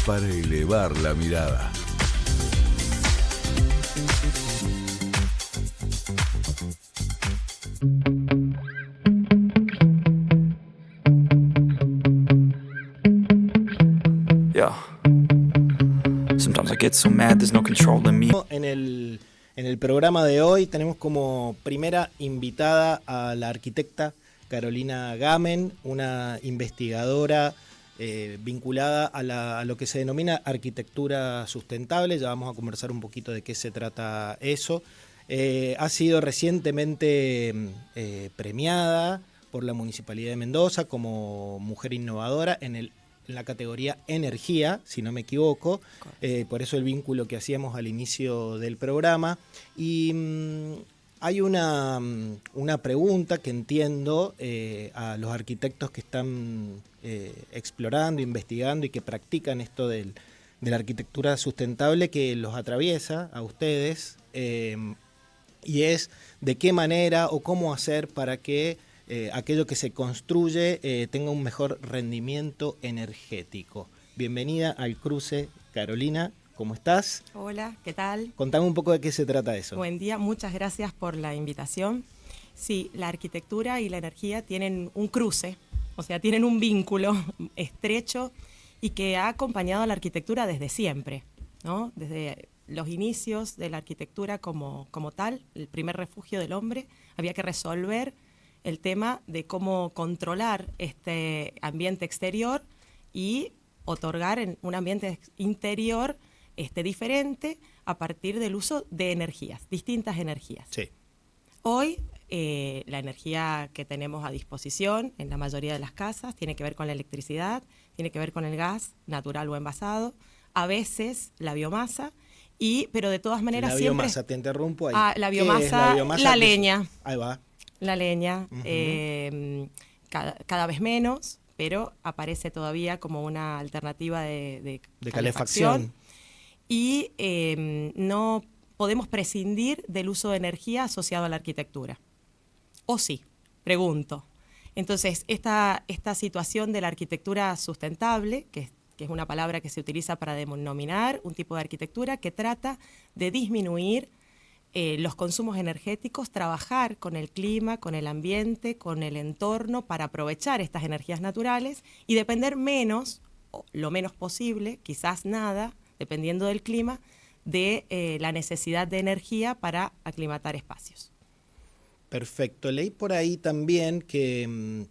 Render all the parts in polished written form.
para elevar la mirada. Yeah. Sometimes I get so mad there's no control in me. En el programa de hoy tenemos como primera invitada a la arquitecta Carolina Gamen, una investigadora vinculada a lo que se denomina arquitectura sustentable. Ya vamos a conversar un poquito de qué se trata eso. Ha sido recientemente premiada por la Municipalidad de Mendoza como mujer innovadora en la categoría energía, si no me equivoco, por eso el vínculo que hacíamos al inicio del programa. Y hay una pregunta que entiendo a los arquitectos que están explorando, investigando y que practican esto de la arquitectura sustentable, que los atraviesa a ustedes, y es de qué manera o cómo hacer para que aquello que se construye tenga un mejor rendimiento energético. Bienvenida al cruce, Carolina, ¿cómo estás? Hola, ¿qué tal? Contame un poco de qué se trata eso. Buen día, muchas gracias por la invitación. Sí, la arquitectura y la energía tienen un cruce, o sea, tienen un vínculo estrecho y que ha acompañado a la arquitectura desde siempre, ¿no? Desde los inicios de la arquitectura como tal, el primer refugio del hombre, había que resolver el tema de cómo controlar este ambiente exterior y otorgar en un ambiente interior diferente a partir del uso de energías, distintas energías. Sí. Hoy la energía que tenemos a disposición en la mayoría de las casas tiene que ver con la electricidad, tiene que ver con el gas natural o envasado, a veces la biomasa, pero de todas maneras la siempre... biomasa, te interrumpo ahí. La biomasa, la leña. Ahí va. La leña, Uh-huh. cada vez menos, pero aparece todavía como una alternativa de calefacción. Y no podemos prescindir del uso de energía asociado a la arquitectura. ¿O sí? Pregunto. Entonces, esta situación de la arquitectura sustentable, que es una palabra que se utiliza para denominar un tipo de arquitectura que trata de disminuir los consumos energéticos, trabajar con el clima, con el ambiente, con el entorno para aprovechar estas energías naturales y depender menos, o lo menos posible, quizás nada, dependiendo del clima, de la necesidad de energía para aclimatar espacios. Perfecto. Leí por ahí también que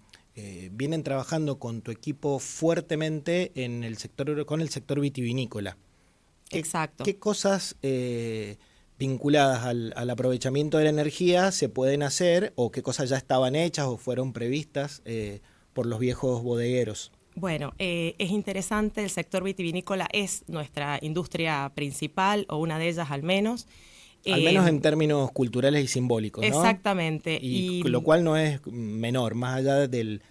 vienen trabajando con tu equipo fuertemente con el sector vitivinícola. Exacto. ¿Qué cosas vinculadas al aprovechamiento de la energía se pueden hacer, o qué cosas ya estaban hechas o fueron previstas por los viejos bodegueros? Bueno, es interesante, el sector vitivinícola es nuestra industria principal, o una de ellas al menos. Al menos en términos culturales y simbólicos, ¿no? Exactamente. Y lo cual no es menor, más allá del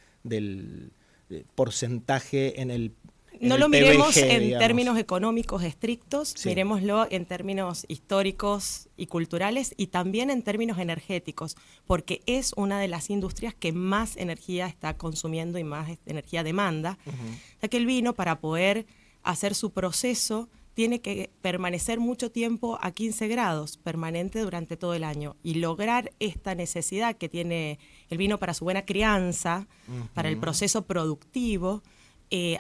porcentaje en el No lo PBG, miremos en digamos. términos económicos estrictos, Sí. Miremoslo en términos históricos y culturales y también en términos energéticos, porque es una de las industrias que más energía está consumiendo y más energía demanda, ya que el vino, para poder hacer su proceso, tiene que permanecer mucho tiempo a 15 grados, permanente durante todo el año, y lograr esta necesidad que tiene el vino para su buena crianza, para el proceso productivo,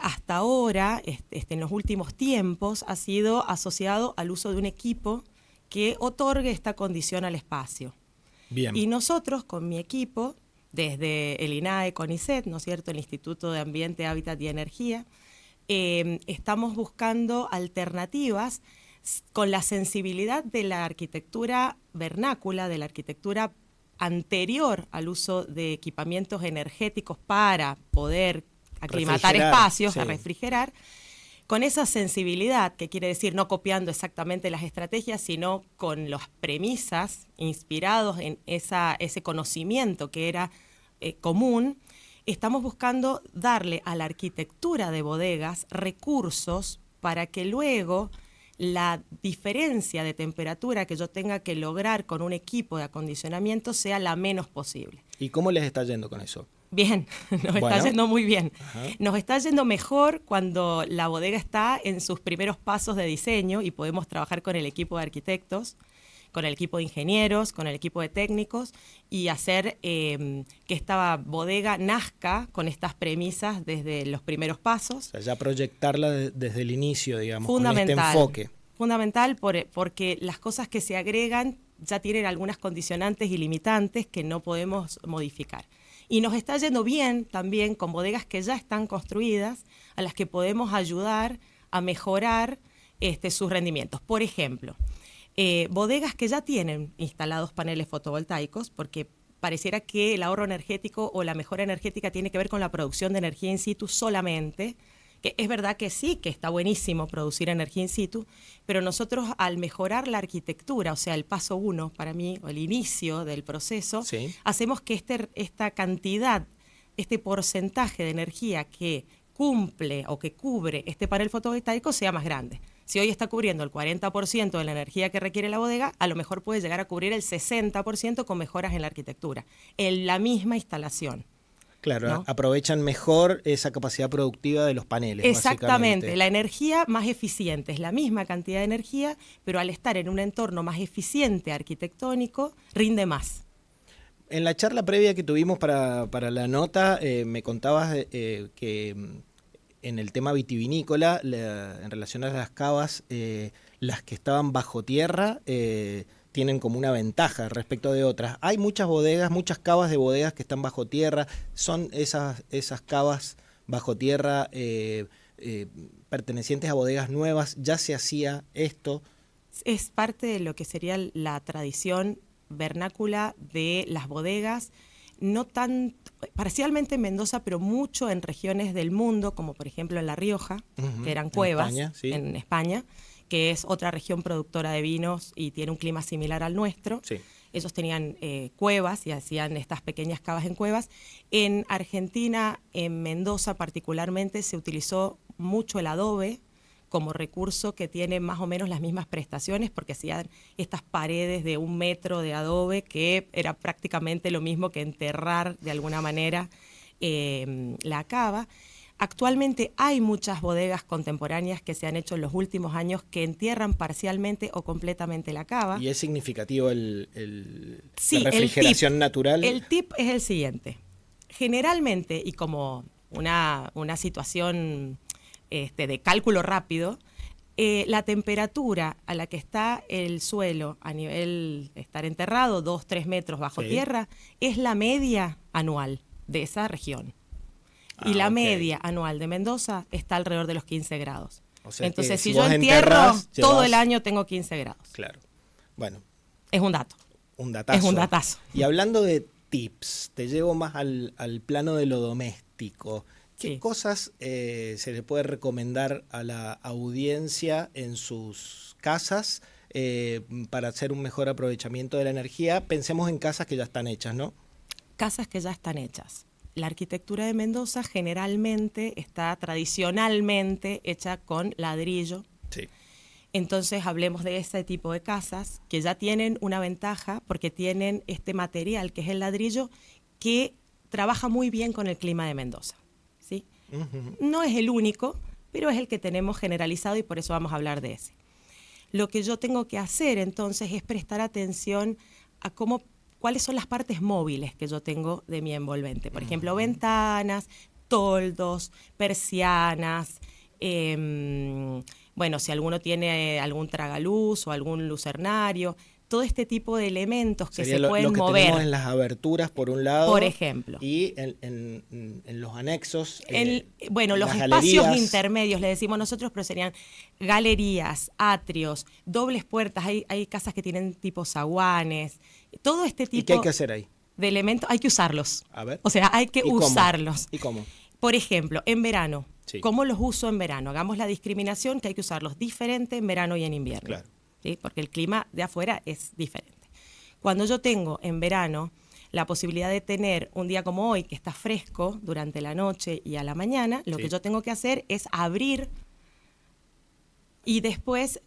hasta ahora, en los últimos tiempos, ha sido asociado al uso de un equipo que otorgue esta condición al espacio. Bien. Y nosotros, con mi equipo, desde el INAE CONICET, ¿no es cierto?, el Instituto de Ambiente, Hábitat y Energía, estamos buscando alternativas con la sensibilidad de la arquitectura vernácula, de la arquitectura anterior al uso de equipamientos energéticos para poder aclimatar espacios, sí. A refrigerar, con esa sensibilidad, que quiere decir no copiando exactamente las estrategias, sino con las premisas inspirados en ese conocimiento que era común. Estamos buscando darle a la arquitectura de bodegas recursos para que luego la diferencia de temperatura que yo tenga que lograr con un equipo de acondicionamiento sea la menos posible. ¿Y cómo les está yendo con eso? Bien, nos Bueno. está yendo muy bien. Ajá. Nos está yendo mejor cuando la bodega está en sus primeros pasos de diseño y podemos trabajar con el equipo de arquitectos, con el equipo de ingenieros, con el equipo de técnicos y hacer que esta bodega nazca con estas premisas desde los primeros pasos. O sea, ya proyectarla desde el inicio, digamos, con Fundamental. este enfoque. Fundamental porque las cosas que se agregan ya tienen algunas condicionantes y limitantes que no podemos modificar. Y nos está yendo bien también con bodegas que ya están construidas, a las que podemos ayudar a mejorar sus rendimientos. Por ejemplo, bodegas que ya tienen instalados paneles fotovoltaicos, porque pareciera que el ahorro energético o la mejora energética tiene que ver con la producción de energía in situ solamente, que es verdad que sí, que está buenísimo producir energía in situ, pero nosotros al mejorar la arquitectura, o sea, el paso 1 para mí, o el inicio del proceso, Sí. hacemos que esta cantidad, este porcentaje de energía que cumple o que cubre este panel fotovoltaico sea más grande. Si hoy está cubriendo el 40% de la energía que requiere la bodega, a lo mejor puede llegar a cubrir el 60% con mejoras en la arquitectura, en la misma instalación. Claro, ¿no? aprovechan mejor esa capacidad productiva de los paneles. Exactamente, básicamente. la energía más eficiente, es la misma cantidad de energía, pero al estar en un entorno más eficiente arquitectónico, rinde más. En la charla previa que tuvimos para la nota, me contabas que en el tema vitivinícola, en relación a las cavas, las que estaban bajo tierra tienen como una ventaja respecto de otras. Hay muchas bodegas, muchas cavas de bodegas que están bajo tierra. ¿Son esas cavas bajo tierra pertenecientes a bodegas nuevas? ¿Ya se hacía esto? Es parte de lo que sería la tradición vernácula de las bodegas, no tan parcialmente en Mendoza, pero mucho en regiones del mundo, como por ejemplo en La Rioja, que eran cuevas en España, que es otra región productora de vinos y tiene un clima similar al nuestro. Sí. Ellos tenían cuevas y hacían estas pequeñas cavas en cuevas. En Argentina, en Mendoza particularmente, se utilizó mucho el adobe como recurso que tiene más o menos las mismas prestaciones, porque hacían estas paredes de 1 metro de adobe, que era prácticamente lo mismo que enterrar de alguna manera la cava. Actualmente hay muchas bodegas contemporáneas que se han hecho en los últimos años que entierran parcialmente o completamente la cava. ¿Y es significativo la refrigeración natural? El tip es el siguiente. Generalmente, y como una situación de cálculo rápido, la temperatura a la que está el suelo a nivel de estar enterrado, 2-3 metros bajo tierra, es la media anual de esa región. Y la media anual de Mendoza está alrededor de los 15 grados. O sea, entonces, si yo entierro, todo el año tengo 15 grados. Claro. Bueno. Es un dato. Un datazo. Es un datazo. Y hablando de tips, te llevo más al plano de lo doméstico. ¿Qué cosas se le puede recomendar a la audiencia en sus casas para hacer un mejor aprovechamiento de la energía? Pensemos en casas que ya están hechas, ¿no? Casas que ya están hechas. La arquitectura de Mendoza generalmente está tradicionalmente hecha con ladrillo. Sí. Entonces hablemos de ese tipo de casas que ya tienen una ventaja porque tienen este material que es el ladrillo que trabaja muy bien con el clima de Mendoza. ¿Sí? Uh-huh. No es el único, pero es el que tenemos generalizado y por eso vamos a hablar de ese. Lo que yo tengo que hacer entonces es prestar atención a cuáles son las partes móviles que yo tengo de mi envolvente. Por ejemplo, ventanas, toldos, persianas. Bueno, si alguno tiene algún tragaluz o algún lucernario, todo este tipo de elementos que se pueden lo que mover. Tenemos en las aberturas, por un lado. Por ejemplo. Y en los anexos. Bueno, los espacios intermedios, le decimos nosotros, pero serían galerías, atrios, dobles puertas. Hay casas que tienen tipo zaguanes. Todo este tipo. ¿Y qué hay que hacer ahí? De elementos, hay que usarlos. A ver. O sea, hay que usarlos. ¿Y cómo? Por ejemplo, en verano. Sí. ¿Cómo los uso en verano? Hagamos la discriminación que hay que usarlos diferente en verano y en invierno. Claro. ¿Sí? Porque el clima de afuera es diferente. Cuando yo tengo en verano la posibilidad de tener un día como hoy, que está fresco durante la noche y a la mañana, lo que yo tengo que hacer es abrir Y después,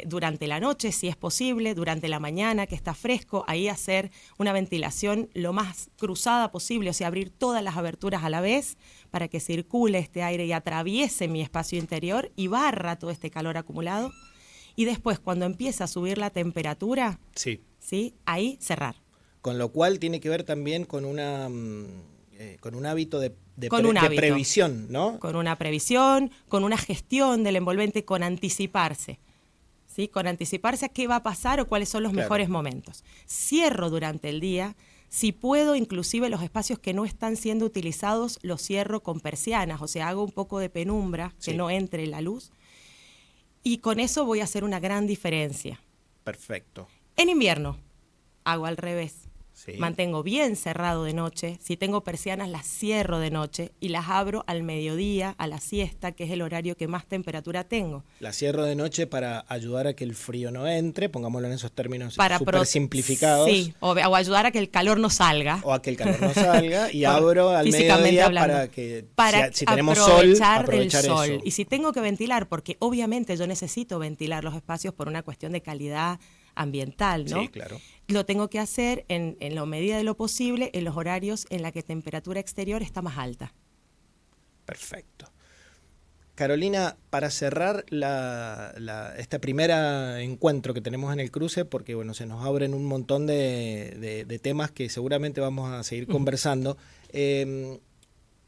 durante la noche, si es posible, durante la mañana, que está fresco, ahí hacer una ventilación lo más cruzada posible, o sea, abrir todas las aberturas a la vez para que circule este aire y atraviese mi espacio interior y barra todo este calor acumulado. Y después, cuando empieza a subir la temperatura, Sí. ¿sí? Ahí cerrar. Con lo cual tiene que ver también con con un hábito de previsión, ¿no? Con una previsión, con una gestión del envolvente, con anticiparse. ¿Sí? Con anticiparse a qué va a pasar o cuáles son los mejores momentos. Cierro durante el día. Si puedo, inclusive los espacios que no están siendo utilizados, los cierro con persianas. O sea, hago un poco de penumbra, que no entre la luz. Y con eso voy a hacer una gran diferencia. Perfecto. En invierno, hago al revés. Sí. Mantengo bien cerrado de noche. Si tengo persianas, las cierro de noche y las abro al mediodía, a la siesta, que es el horario que más temperatura tengo. La cierro de noche para ayudar a que el frío no entre, pongámoslo en esos términos Para súper simplificados. Sí, o ayudar a que el calor no salga. O a que el calor no salga y abro al Físicamente mediodía hablando. para que si tenemos aprovechar sol, del aprovechar sol. eso. Y si tengo que ventilar, porque obviamente yo necesito ventilar los espacios por una cuestión de calidad ambiental, ¿no? Sí, claro. Lo tengo que hacer en la medida de lo posible en los horarios en la que temperatura exterior está más alta. Perfecto. Carolina, para cerrar este primer encuentro que tenemos en el cruce, porque bueno, se nos abren un montón de temas que seguramente vamos a seguir conversando,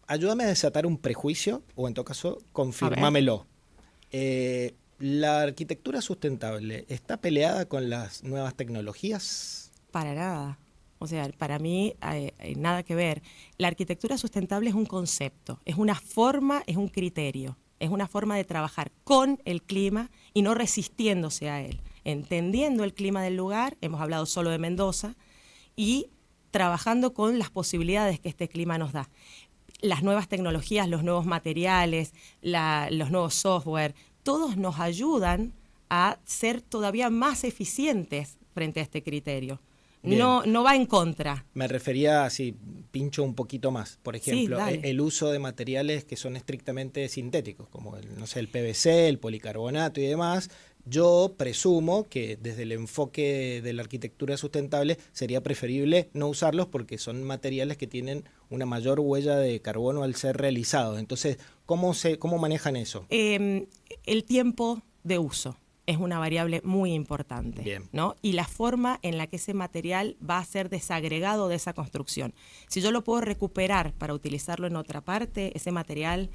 ayúdame a desatar un prejuicio, o en todo caso, confirmámelo. ¿La arquitectura sustentable está peleada con las nuevas tecnologías? Para nada. O sea, para mí nada que ver. La arquitectura sustentable es un concepto, es una forma, es un criterio, es una forma de trabajar con el clima y no resistiéndose a él, entendiendo el clima del lugar, hemos hablado solo de Mendoza, y trabajando con las posibilidades que este clima nos da. Las nuevas tecnologías, los nuevos materiales, los nuevos software, todos nos ayudan a ser todavía más eficientes frente a este criterio. No va en contra. Me refería, así, pincho un poquito más. Por ejemplo, Sí, el uso de materiales que son estrictamente sintéticos, como el PVC, el policarbonato y demás. Yo presumo que desde el enfoque de la arquitectura sustentable sería preferible no usarlos porque son materiales que tienen una mayor huella de carbono al ser realizados. Entonces, ¿cómo manejan eso? El tiempo de uso es una variable muy importante. Bien. ¿No? Y la forma en la que ese material va a ser desagregado de esa construcción. Si yo lo puedo recuperar para utilizarlo en otra parte, ese material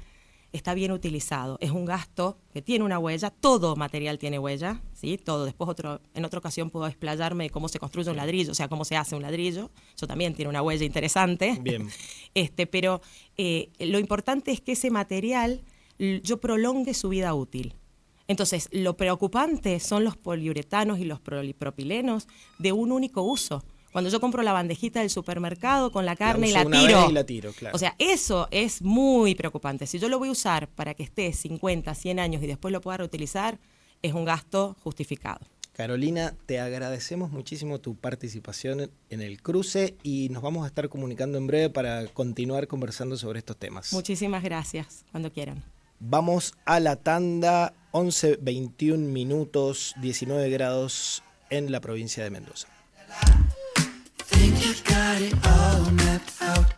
está bien utilizado. Es un gasto que tiene una huella, todo material tiene huella, ¿sí? Todo. Después en otra ocasión puedo explayarme de cómo se construye un ladrillo, o sea, cómo se hace un ladrillo. Eso también tiene una huella interesante. Bien. Pero lo importante es que ese material yo prolongue su vida útil. Entonces, lo preocupante son los poliuretanos y los polipropilenos de un único uso. Cuando yo compro la bandejita del supermercado con la carne y la tiro. Claro. O sea, eso es muy preocupante. Si yo lo voy a usar para que esté 50, 100 años y después lo pueda reutilizar, es un gasto justificado. Carolina, te agradecemos muchísimo tu participación en el cruce y nos vamos a estar comunicando en breve para continuar conversando sobre estos temas. Muchísimas gracias, cuando quieran. Vamos a la tanda, 11:21 minutos, 19 grados en la provincia de Mendoza. Think you got it all mapped out.